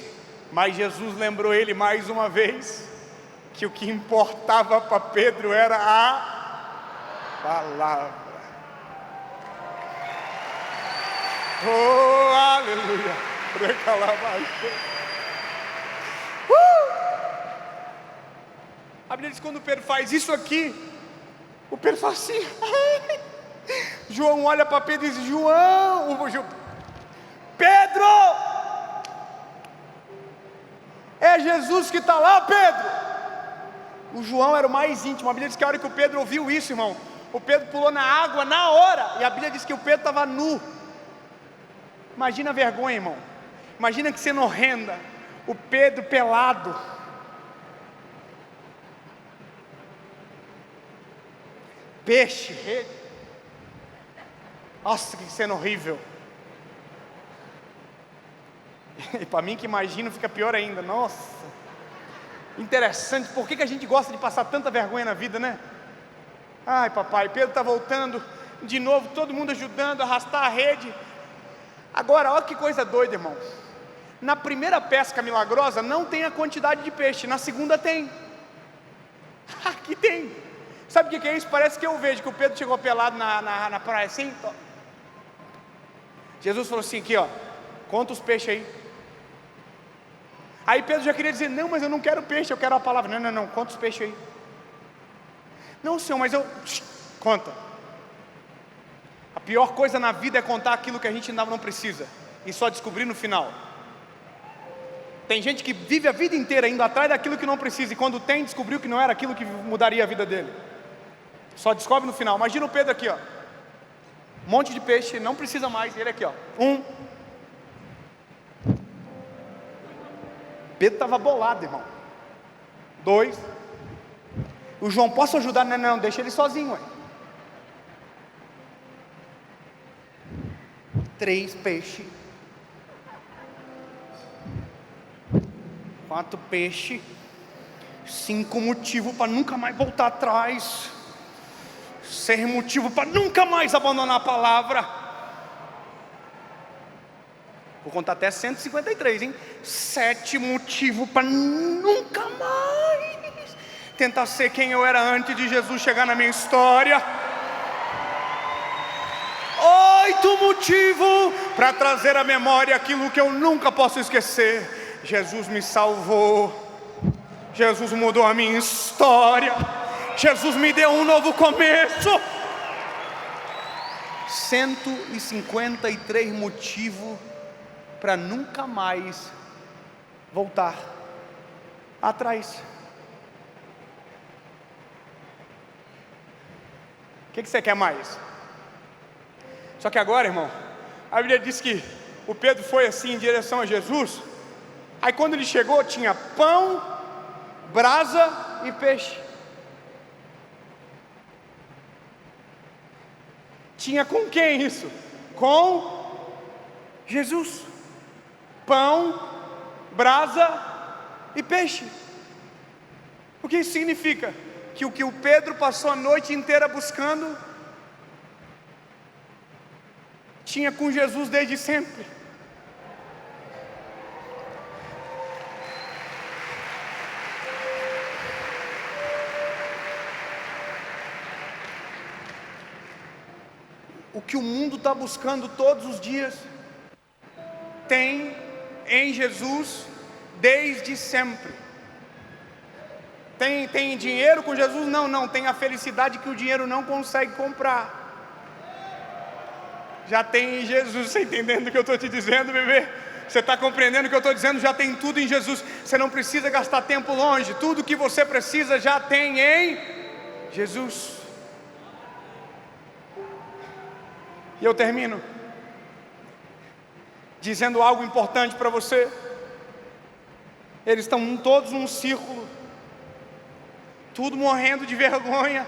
Mas Jesus lembrou ele mais uma vez que o que importava para Pedro era a palavra. Oh, aleluia! A Bíblia diz que quando Pedro faz isso aqui, o Pedro fala assim. João olha para Pedro e diz: Pedro, é Jesus que está lá, Pedro. O João era o mais íntimo. A Bíblia diz que a hora que o Pedro ouviu isso, irmão, o Pedro pulou na água na hora, e a Bíblia diz que o Pedro estava nu. Imagina a vergonha, irmão. Imagina que cena horrenda. O Pedro pelado. Peixe, rede. Nossa, que cena horrível. E para mim que imagino fica pior ainda. Nossa, interessante. Por que a gente gosta de passar tanta vergonha na vida, né? Ai, papai, Pedro está voltando de novo, todo mundo ajudando a arrastar a rede. Agora, olha que coisa doida, irmão. Na primeira pesca milagrosa não tem a quantidade de peixe, na segunda tem. Aqui tem. Sabe o que é isso? Parece que eu vejo que o Pedro chegou pelado na praia assim. Jesus falou assim, aqui ó, conta os peixes aí. Aí Pedro já queria dizer, não, mas eu não quero peixe, eu quero a palavra. Não, conta os peixes aí. Não, Senhor, mas eu... Conta. A pior coisa na vida é contar aquilo que a gente ainda não precisa e só descobrir no final. Tem gente que vive a vida inteira indo atrás daquilo que não precisa, e quando tem, descobriu que não era aquilo que mudaria a vida dele. Só descobre no final. Imagina o Pedro aqui ó, um monte de peixe, não precisa mais, ele aqui ó, Pedro estava bolado, irmão. 2. O João, posso ajudar? Não, deixa ele sozinho, ué. 3 peixes. 4 peixes. 5 motivos para nunca mais voltar atrás. 6 motivos para nunca mais abandonar a palavra. Vou contar até 153, hein? 7 motivos para nunca mais tentar ser quem eu era antes de Jesus chegar na minha história. 8 motivos para trazer à memória aquilo que eu nunca posso esquecer. Jesus me salvou. Jesus mudou a minha história. Jesus me deu um novo começo. 153 motivos para nunca mais voltar atrás. O que você quer mais? Só que agora, irmão, a Bíblia diz que o Pedro foi assim em direção a Jesus. Aí quando ele chegou, tinha pão, brasa e peixe. Tinha com quem isso? Com Jesus. Pão, brasa e peixe. O que isso significa? Que o Pedro passou a noite inteira buscando, tinha com Jesus desde sempre. O que o mundo está buscando todos os dias, tem em Jesus desde sempre. Tem dinheiro com Jesus? Não, tem a felicidade que o dinheiro não consegue comprar. Já tem em Jesus. Você entendendo o que eu estou te dizendo, bebê? Você está compreendendo o que eu estou dizendo? Já tem tudo em Jesus. Você não precisa gastar tempo longe. Tudo que você precisa já tem em Jesus. E eu termino dizendo algo importante para você. Eles estão todos num círculo, tudo morrendo de vergonha,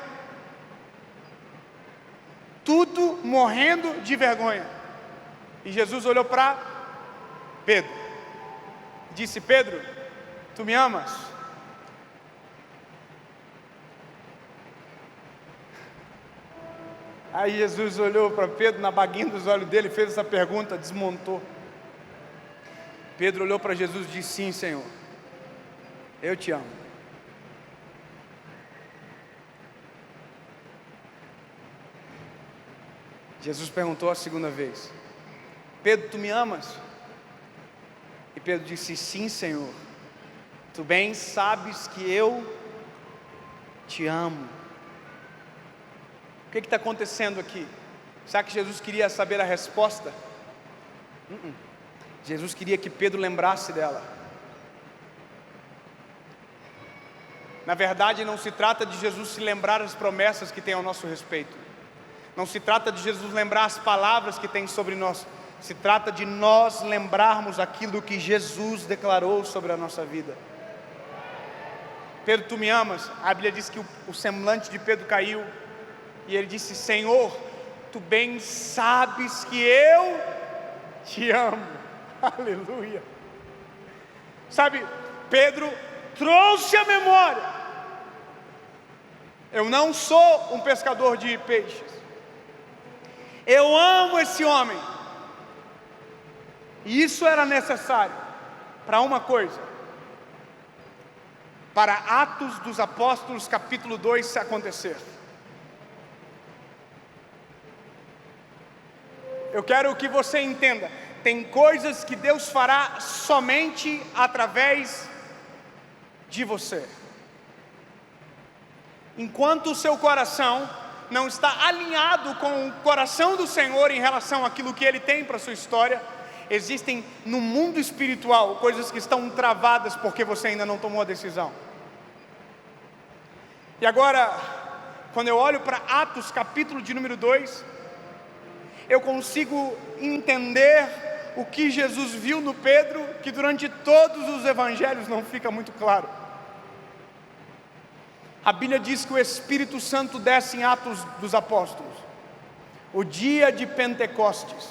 tudo morrendo de vergonha. E Jesus olhou para Pedro, disse: Pedro, tu me amas? Aí Jesus olhou para Pedro, na baguinha dos olhos dele, fez essa pergunta, desmontou. Pedro olhou para Jesus e disse: sim, Senhor, eu te amo. Jesus perguntou a segunda vez: Pedro, tu me amas? E Pedro disse: sim, Senhor, tu bem sabes que eu te amo. O que está acontecendo aqui? Será que Jesus queria saber a resposta? Jesus queria que Pedro lembrasse dela. Na verdade, não se trata de Jesus se lembrar das promessas que tem ao nosso respeito. Não se trata de Jesus lembrar as palavras que tem sobre nós. Se trata de nós lembrarmos aquilo que Jesus declarou sobre a nossa vida. Pedro, tu me amas? A Bíblia diz que o semblante de Pedro caiu. E ele disse: Senhor, tu bem sabes que eu te amo. Aleluia. Sabe, Pedro trouxe a memória: eu não sou um pescador de peixes, eu amo esse homem. E isso era necessário para uma coisa: para Atos dos Apóstolos capítulo 2 se acontecer. Eu quero que você entenda, tem coisas que Deus fará somente através de você. Enquanto o seu coração não está alinhado com o coração do Senhor em relação àquilo que Ele tem para a sua história, existem no mundo espiritual coisas que estão travadas porque você ainda não tomou a decisão. E agora, quando eu olho para Atos capítulo de número 2, eu consigo entender o que Jesus viu no Pedro, que durante todos os evangelhos não fica muito claro. A Bíblia diz que o Espírito Santo desce em Atos dos Apóstolos, o dia de Pentecostes.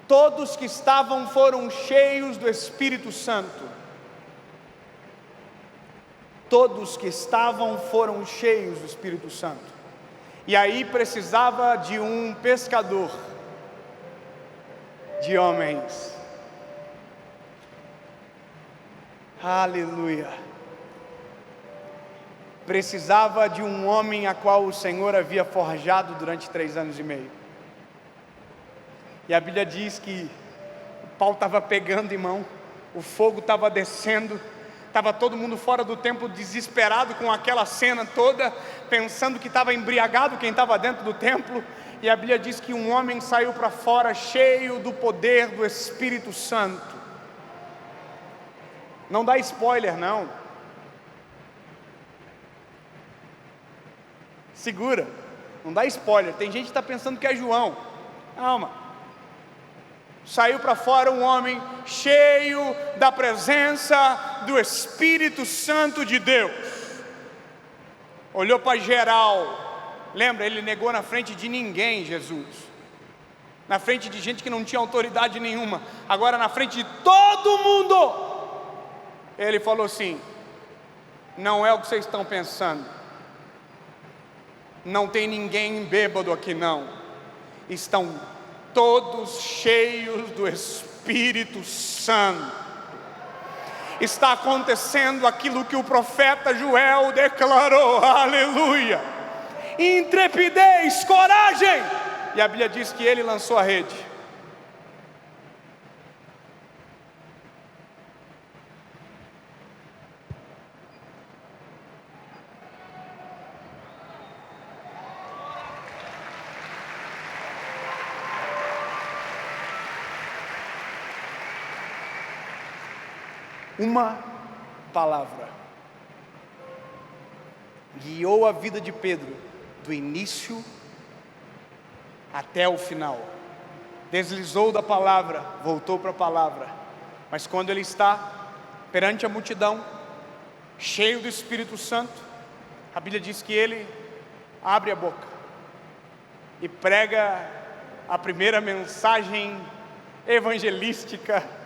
Todos que estavam foram cheios do Espírito Santo. Todos que estavam foram cheios do Espírito Santo. E aí precisava de um pescador de homens. Aleluia. Precisava de um homem a qual o Senhor havia forjado durante 3 anos e meio. E a Bíblia diz que o pau estava pegando, irmão, o fogo estava descendo, estava todo mundo fora do templo desesperado com aquela cena toda, pensando que estava embriagado quem estava dentro do templo. E a Bíblia diz que um homem saiu para fora cheio do poder do Espírito Santo. Não dá spoiler não. Segura, não dá spoiler. Tem gente que está pensando que é João. Calma. Saiu para fora um homem cheio da presença do Espírito Santo de Deus. Olhou para geral. Lembra, ele negou na frente de ninguém Jesus. Na frente de gente que não tinha autoridade nenhuma. Agora na frente de todo mundo. Ele falou assim: não é o que vocês estão pensando. Não tem ninguém bêbado aqui não. Estão todos cheios do Espírito Santo. Está acontecendo aquilo que o profeta Joel declarou. Aleluia. Intrepidez, coragem. E a Bíblia diz que ele lançou a rede. Uma palavra guiou a vida de Pedro do início até o final. Deslizou da palavra, voltou para a palavra. Mas quando ele está perante a multidão, cheio do Espírito Santo, a Bíblia diz que ele abre a boca e prega a primeira mensagem evangelística.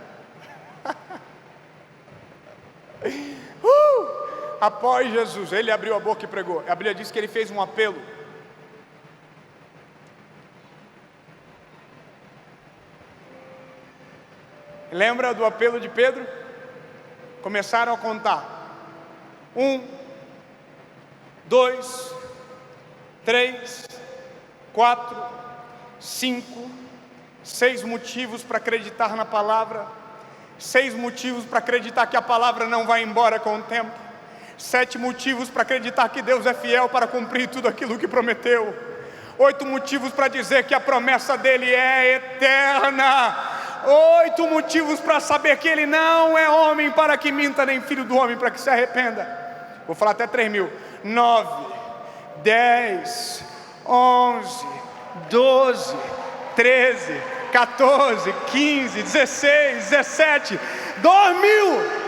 Após Jesus, ele abriu a boca e pregou. A Bíblia diz que ele fez um apelo. Lembra do apelo de Pedro? Começaram a contar. 1, 2, 3, 4, 5, 6 motivos para acreditar na palavra, 6 motivos para acreditar que a palavra não vai embora com o tempo, 7 motivos para acreditar que Deus é fiel para cumprir tudo aquilo que prometeu, 8 motivos para dizer que a promessa dele é eterna, 8 motivos para saber que ele não é homem para que minta, nem filho do homem para que se arrependa. Vou falar até 3.000. 9, 10, 11, 12, 13, 14, 15, 16, 17, 2.000.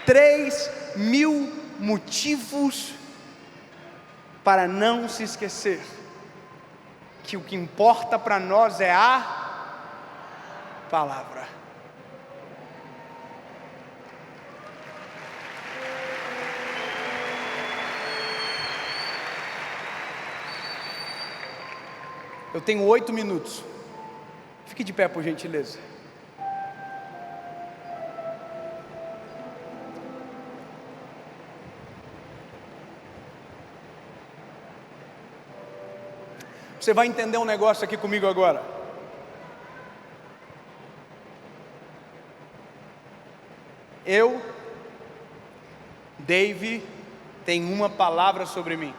3.000 motivos para não se esquecer que o que importa para nós é a palavra. Eu tenho 8 minutos. Fique de pé, por gentileza. Você vai entender um negócio aqui comigo agora. Eu, Dave, tenho uma palavra sobre mim.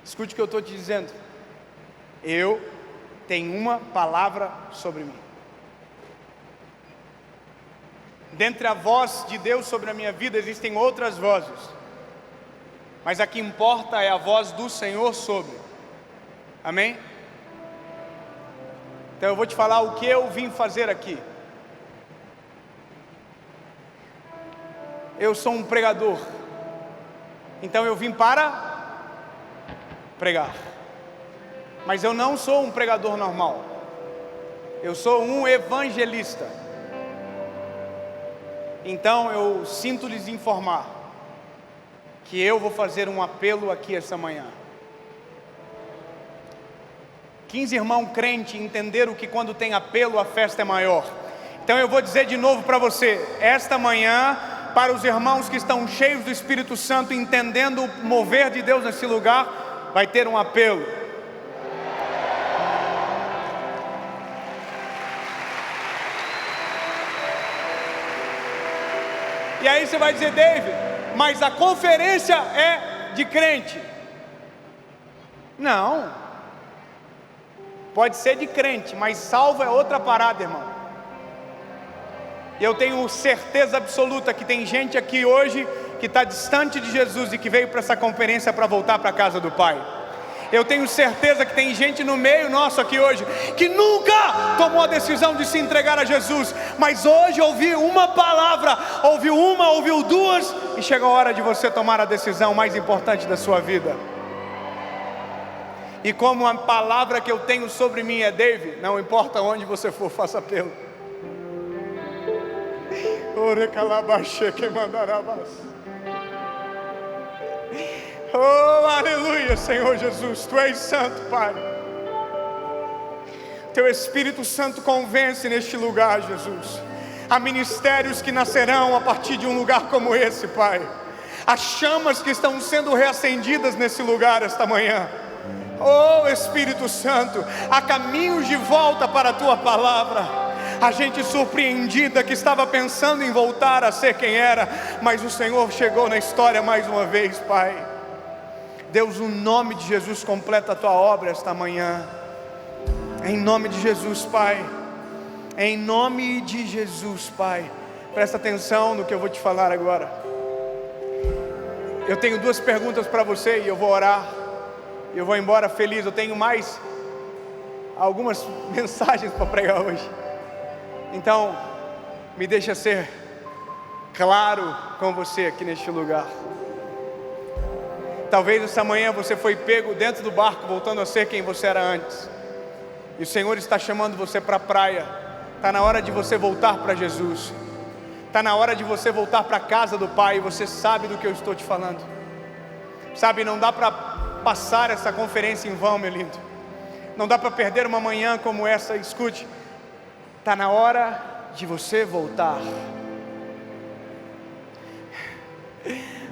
Escute o que eu estou te dizendo. Eu tenho uma palavra sobre mim. Dentre a voz de Deus sobre a minha vida existem outras vozes, mas a que importa é a voz do Senhor sobre. Amém? Então eu vou te falar o que eu vim fazer aqui. Eu sou um pregador, então eu vim para pregar. Mas eu não sou um pregador normal. Eu sou um evangelista. Então eu sinto lhes informar que eu vou fazer um apelo aqui essa manhã. 15 irmãos crentes entenderam que quando tem apelo a festa é maior. Então eu vou dizer de novo para você, esta manhã, para os irmãos que estão cheios do Espírito Santo, entendendo o mover de Deus nesse lugar, vai ter um apelo. E aí você vai dizer, David, mas a conferência é de crente. Não. Pode ser de crente, mas salvo é outra parada, irmão. E eu tenho certeza absoluta que tem gente aqui hoje que está distante de Jesus e que veio para essa conferência para voltar para a casa do Pai. Eu tenho certeza que tem gente no meio nosso aqui hoje que nunca tomou a decisão de se entregar a Jesus, mas hoje ouviu uma palavra, ouviu duas, e chegou a hora de você tomar a decisão mais importante da sua vida. E como a palavra que eu tenho sobre mim é David, não importa onde você for, faça apelo. Oh, aleluia, Senhor Jesus, Tu és santo, Pai. Teu Espírito Santo convence neste lugar, Jesus. Há ministérios que nascerão a partir de um lugar como esse, Pai. Há chamas que estão sendo reacendidas nesse lugar esta manhã. Oh, Espírito Santo, há caminhos de volta para a Tua palavra. A gente surpreendida que estava pensando em voltar a ser quem era, mas o Senhor chegou na história mais uma vez, Pai. Deus, no nome de Jesus, completa a Tua obra esta manhã. Em nome de Jesus, Pai. Em nome de Jesus, Pai. Presta atenção no que eu vou te falar agora. Eu tenho 2 perguntas para você e eu vou orar. E eu vou embora feliz. Eu tenho mais algumas mensagens para pregar hoje. Então, me deixa ser claro com você aqui neste lugar. Talvez essa manhã você foi pego dentro do barco, voltando a ser quem você era antes. E o Senhor está chamando você para a praia. Está na hora de você voltar para Jesus. Está na hora de você voltar para a casa do Pai. E você sabe do que eu estou te falando. Sabe, não dá para passar essa conferência em vão, meu lindo. Não dá para perder uma manhã como essa. Escute, Está na hora de você voltar.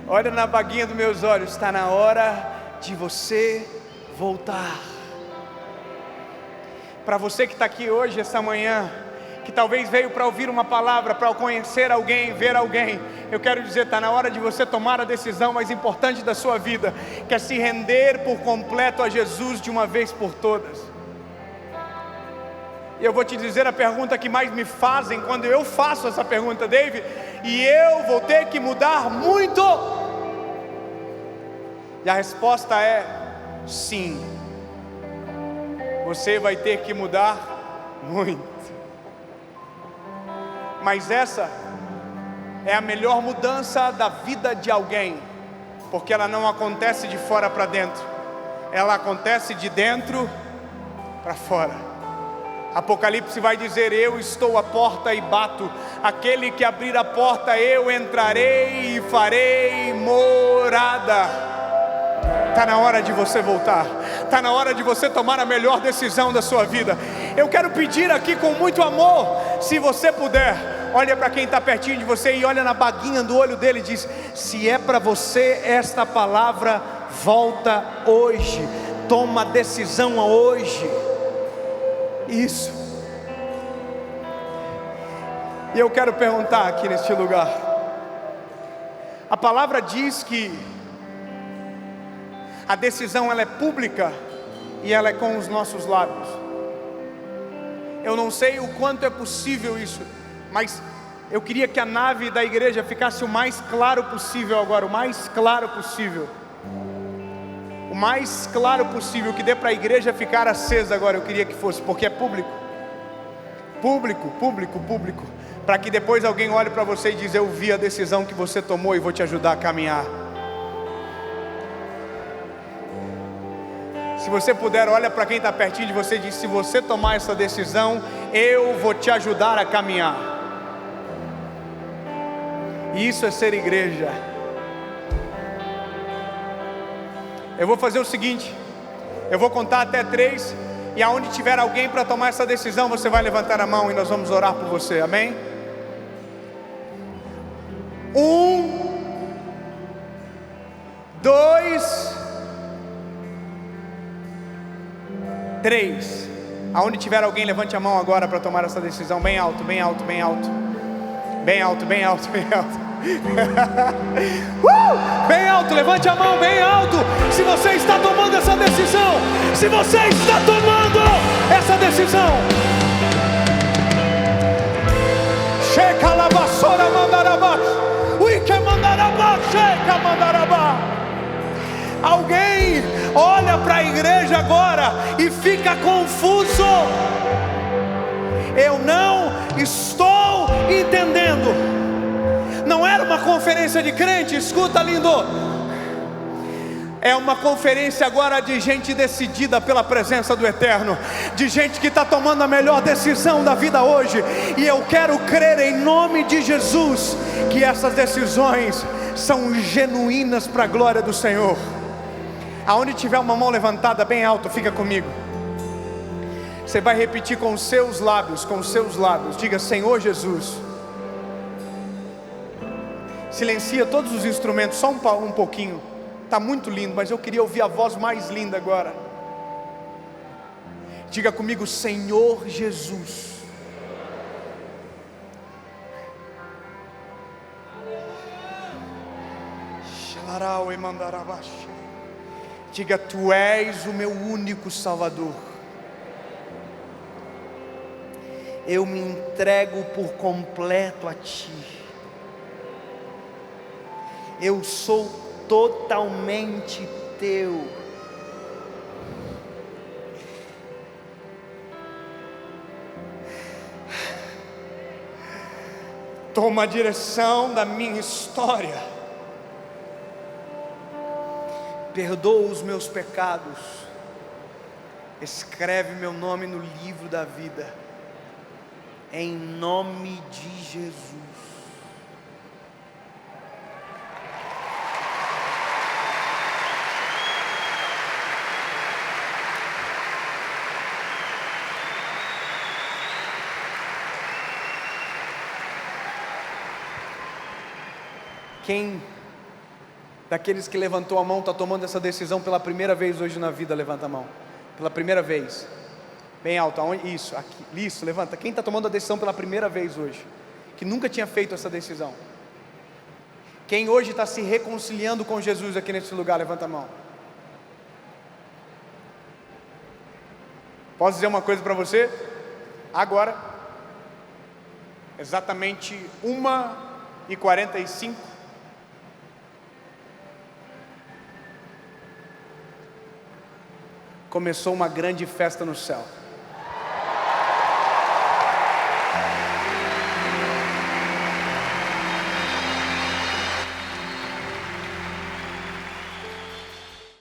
Olha na baguinha dos meus olhos, está na hora de você voltar. Para você que está aqui hoje, essa manhã, que talvez veio para ouvir uma palavra, para conhecer alguém, ver alguém, eu quero dizer, está na hora de você tomar a decisão mais importante da sua vida, que é se render por completo a Jesus de uma vez por todas. E eu vou te dizer a pergunta que mais me fazem quando eu faço essa pergunta, David, e eu vou ter que mudar muito? E a resposta é sim. Você vai ter que mudar muito. Mas essa é a melhor mudança da vida de alguém, porque ela não acontece de fora para dentro, ela acontece de dentro para fora. Apocalipse vai dizer: eu estou à porta e bato, aquele que abrir a porta eu entrarei e farei morada. Está na hora de você voltar, está na hora de você tomar a melhor decisão da sua vida. Eu quero pedir aqui com muito amor, se você puder, olha para quem está pertinho de você e olha na baguinha do olho dele e diz: se é para você esta palavra, volta hoje, toma decisão hoje. Isso. E eu quero perguntar aqui neste lugar, a palavra diz que a decisão ela é pública e ela é com os nossos lábios. Eu não sei o quanto é possível isso, mas eu queria que a nave da igreja ficasse o mais claro possível agora, o mais claro possível. O mais claro possível, que dê para a igreja ficar acesa agora, eu queria que fosse, porque é público. Público, público, público. Para que depois alguém olhe para você e diz: eu vi a decisão que você tomou e vou te ajudar a caminhar. Se você puder, olha para quem está pertinho de você e diz: se você tomar essa decisão, eu vou te ajudar a caminhar. Isso é ser igreja. Eu vou fazer o seguinte, eu vou contar até 3, e aonde tiver alguém para tomar essa decisão, você vai levantar a mão e nós vamos orar por você, amém? 1, 2, 3. Aonde tiver alguém, levante a mão agora para tomar essa decisão, bem alto, bem alto, bem alto. Bem alto, bem alto, bem alto. Bem alto, levante a mão bem alto. Se você está tomando essa decisão, se você está tomando essa decisão, checa la vassoura mandarabá, uike mandarabá, checa mandarabá. Alguém olha para a igreja agora e fica confuso. Eu não estou entendendo. Não era uma conferência de crente, escuta, lindo. É uma conferência agora de gente decidida pela presença do Eterno, de gente que está tomando a melhor decisão da vida hoje. E eu quero crer em nome de Jesus que essas decisões são genuínas para a glória do Senhor. Aonde tiver uma mão levantada bem alto, fica comigo. Você vai repetir com os seus lábios, diga: Senhor Jesus. Silencia todos os instrumentos, só um pouquinho. Está muito lindo, mas eu queria ouvir a voz mais linda agora. Diga comigo: Senhor Jesus. Diga: Tu és o meu único Salvador. Eu me entrego por completo a Ti. Eu sou totalmente Teu. Toma a direção da minha história. Perdoa os meus pecados. Escreve meu nome no livro da vida. Em nome de Jesus. Quem daqueles que levantou a mão está tomando essa decisão pela primeira vez hoje na vida? Levanta a mão. Pela primeira vez. Bem alto. Aonde? Isso, aqui. Isso, levanta. Quem está tomando a decisão pela primeira vez hoje? Que nunca tinha feito essa decisão. Quem hoje está se reconciliando com Jesus aqui nesse lugar? Levanta a mão. Posso dizer uma coisa para você? Agora, exatamente 1h45, começou uma grande festa no céu.